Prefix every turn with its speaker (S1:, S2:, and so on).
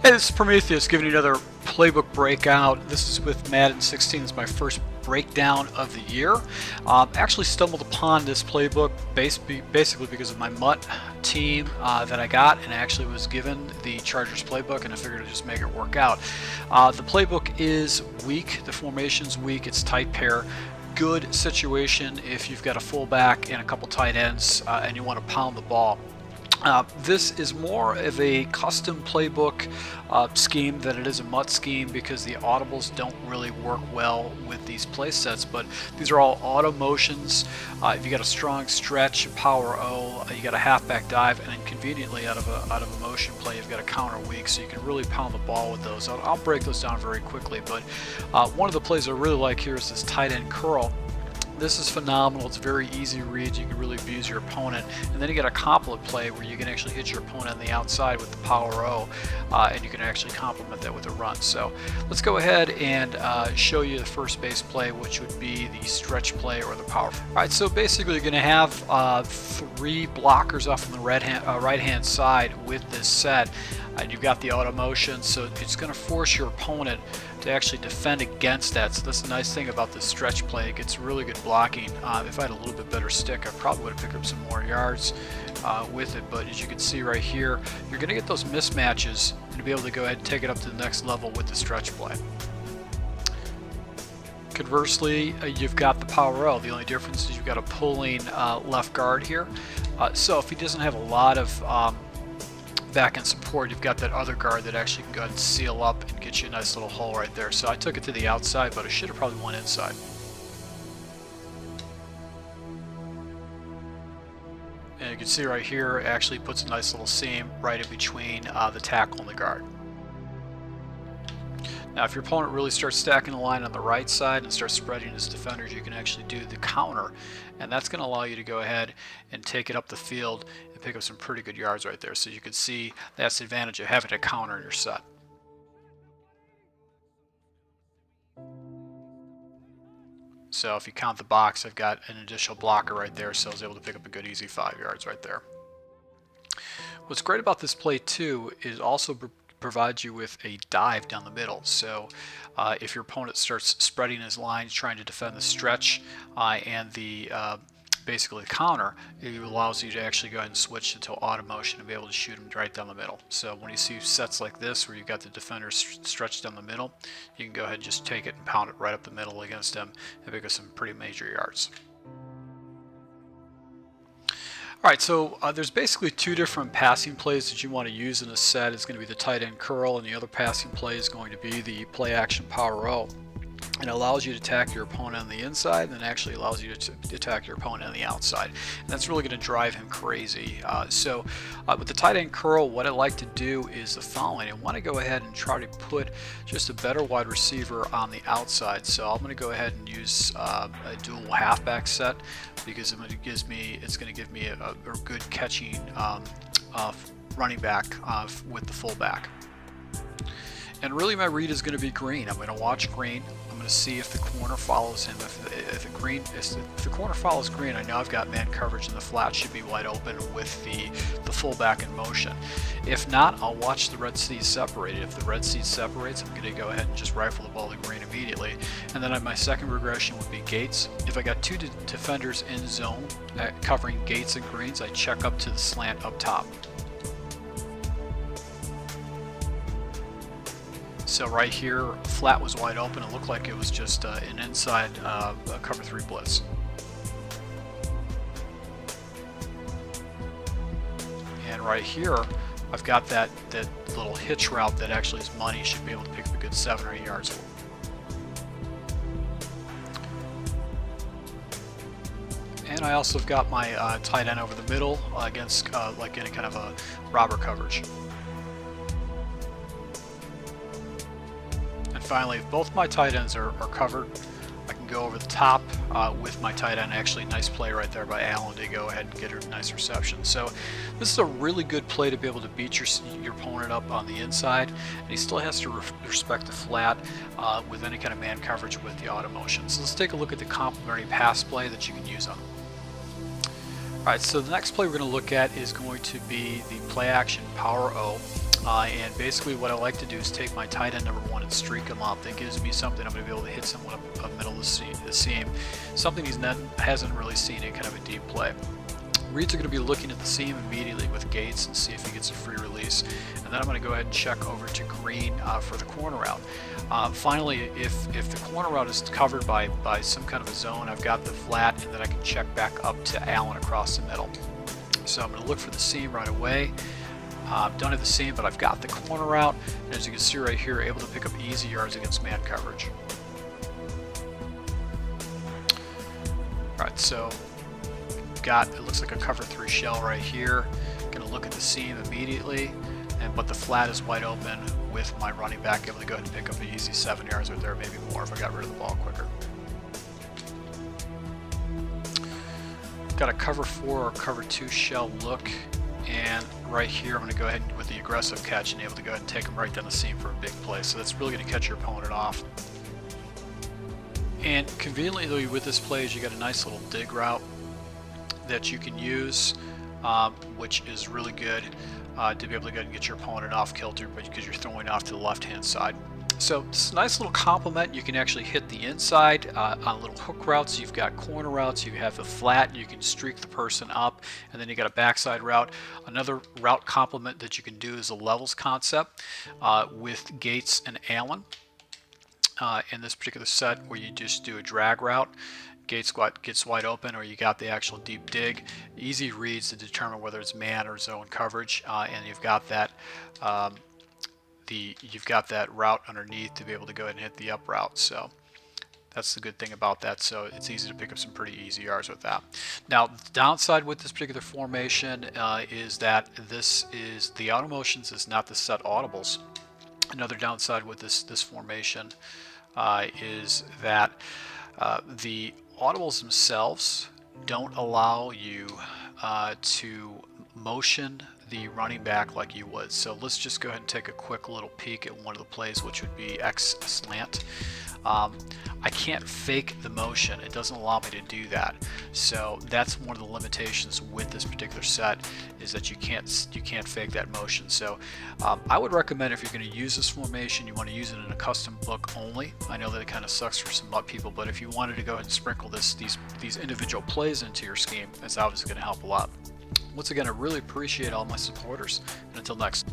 S1: Hey, this is Prometheus giving you another playbook breakout. This is with Madden 16. It's my first breakdown of the year. Actually stumbled upon this playbook basically because of my MUT team that I got, and I actually was given the Chargers playbook, and I figured I'd just make it work out. The playbook is weak. The formation's weak. It's tight pair. Good situation if you've got a fullback and a couple tight ends and you want to pound the ball. This is more of a custom playbook scheme than it is a MUT scheme, because the audibles don't really work well with these play sets, but these are all auto motions. If you got a strong stretch, power O, you got a halfback dive, and then conveniently out of a motion play you've got a counter weak, so you can really pound the ball with those. I'll break those down very quickly, but one of the plays I really like here is this tight end curl. This is phenomenal. It's very easy read. You can really abuse your opponent. And then you get a compliment play where you can actually hit your opponent on the outside with the power O, and you can actually complement that with a run. So let's go ahead and show you the first base play, which would be the stretch play or the power. All right, so basically you're going to have three blockers off on the right hand side with this set. And you've got the auto motion, so it's going to force your opponent to actually defend against that. So that's the nice thing about this stretch play. It gets really good blocking. If I had a little bit better stick, I probably would have picked up some more yards with it. But as you can see right here, you're going to get those mismatches and to be able to go ahead and take it up to the next level with the stretch play. Conversely, you've got the power O. The only difference is you've got a pulling left guard here. So if he doesn't have a lot of back end support, you've got that other guard that actually can go ahead and seal up and get you a nice little hole right there. So I took it to the outside, but I should have probably went inside. And you can see right here, it actually puts a nice little seam right in between the tackle and the guard. Now, if your opponent really starts stacking the line on the right side and starts spreading his defenders, you can actually do the counter, and that's going to allow you to go ahead and take it up the field and pick up some pretty good yards right there. So you can see that's the advantage of having a counter in your set. So if you count the box, I've got an additional blocker right there, so I was able to pick up a good easy 5 yards right there. What's great about this play too is also provides you with a dive down the middle. So if your opponent starts spreading his lines trying to defend the stretch and the basically the counter, it allows you to actually go ahead and switch into auto motion and be able to shoot them right down the middle. So when you see sets like this where you've got the defender stretched down the middle, you can go ahead and just take it and pound it right up the middle against them and pick up some pretty major yards. Alright, so there's basically two different passing plays that you want to use in a set. It's going to be the tight end curl, and the other passing play is going to be the play action power O. It allows you to attack your opponent on the inside, and actually allows you to attack your opponent on the outside. And that's really going to drive him crazy. With the tight end curl, what I like to do is the following. I want to go ahead and try to put just a better wide receiver on the outside. So I'm going to go ahead and use a dual halfback set, because it's going to give me a good catching running back with the fullback. And really my read is going to be green. I'm going to watch green. I'm going to see if the corner follows him. If the corner follows green, I know I've got man coverage and the flat should be wide open with the fullback in motion. If not, I'll watch the red seed separated. If the red seed separates, I'm going to go ahead and just rifle the ball to green immediately. And then my second regression would be gates. If I got two defenders in zone covering gates and greens, I check up to the slant up top. So right here, flat was wide open. It looked like it was just an inside cover 3 blitz. And right here, I've got that little hitch route that actually is money. Should be able to pick up a good 7 or 8 yards. And I also have got my tight end over the middle against like any kind of a robber coverage. Finally, if both my tight ends are covered, I can go over the top with my tight end. Actually, nice play right there by Allen to go ahead and get a nice reception. So this is a really good play to be able to beat your opponent up on the inside, and he still has to respect the flat with any kind of man coverage with the auto motion. So let's take a look at the complementary pass play that you can use on him. Alright, so the next play we're going to look at is going to be the play action power O. And basically what I like to do is take my tight end number 1 and streak him up. That gives me something I'm going to be able to hit someone up the middle of the seam, something hasn't really seen in kind of a deep play. Reeds are going to be looking at the seam immediately with Gates and see if he gets a free release. And then I'm going to go ahead and check over to Green for the corner route. Finally, if the corner route is covered by some kind of a zone, I've got the flat, and then I can check back up to Allen across the middle. So I'm going to look for the seam right away. Don't have the seam, but I've got the corner route, and as you can see right here, able to pick up easy yards against man coverage. Alright, so it looks like a cover 3 shell right here. Gonna look at the seam immediately, but the flat is wide open with my running back able to go ahead and pick up an easy 7 yards right there, maybe more if I got rid of the ball quicker. Got a cover 4 or cover 2 shell look, and right here I'm going to go ahead with the aggressive catch and able to go ahead and take them right down the seam for a big play. So that's really going to catch your opponent off. And conveniently with this play is you got a nice little dig route that you can use, which is really good to be able to go ahead and get your opponent off kilter, but because you're throwing off to the left hand side. So it's a nice little complement. You can actually hit the inside on little hook routes. You've got corner routes, you have the flat, you can streak the person up, and then you got a backside route. Another route complement that you can do is a levels concept with Gates and Allen in this particular set, where you just do a drag route. Gates gets wide open, or you got the actual deep dig. Easy reads to determine whether it's man or zone coverage, and you've got that route underneath to be able to go ahead and hit the up route. So that's the good thing about that. So it's easy to pick up some pretty easy yards with that. Now, the downside with this particular formation is that the auto motions is not the set audibles. Another downside with this formation is that the audibles themselves don't allow you to motion the running back like you would. So let's just go ahead and take a quick little peek at one of the plays, which would be X slant. I can't fake the motion. It doesn't allow me to do that. So that's one of the limitations with this particular set, is that you can't fake that motion. So I would recommend, if you're going to use this formation, you want to use it in a custom book only. I know that it kind of sucks for some MUT people, but if you wanted to go ahead and sprinkle these individual plays into your scheme, it's obviously going to help a lot. Once again, I really appreciate all my supporters, and until next.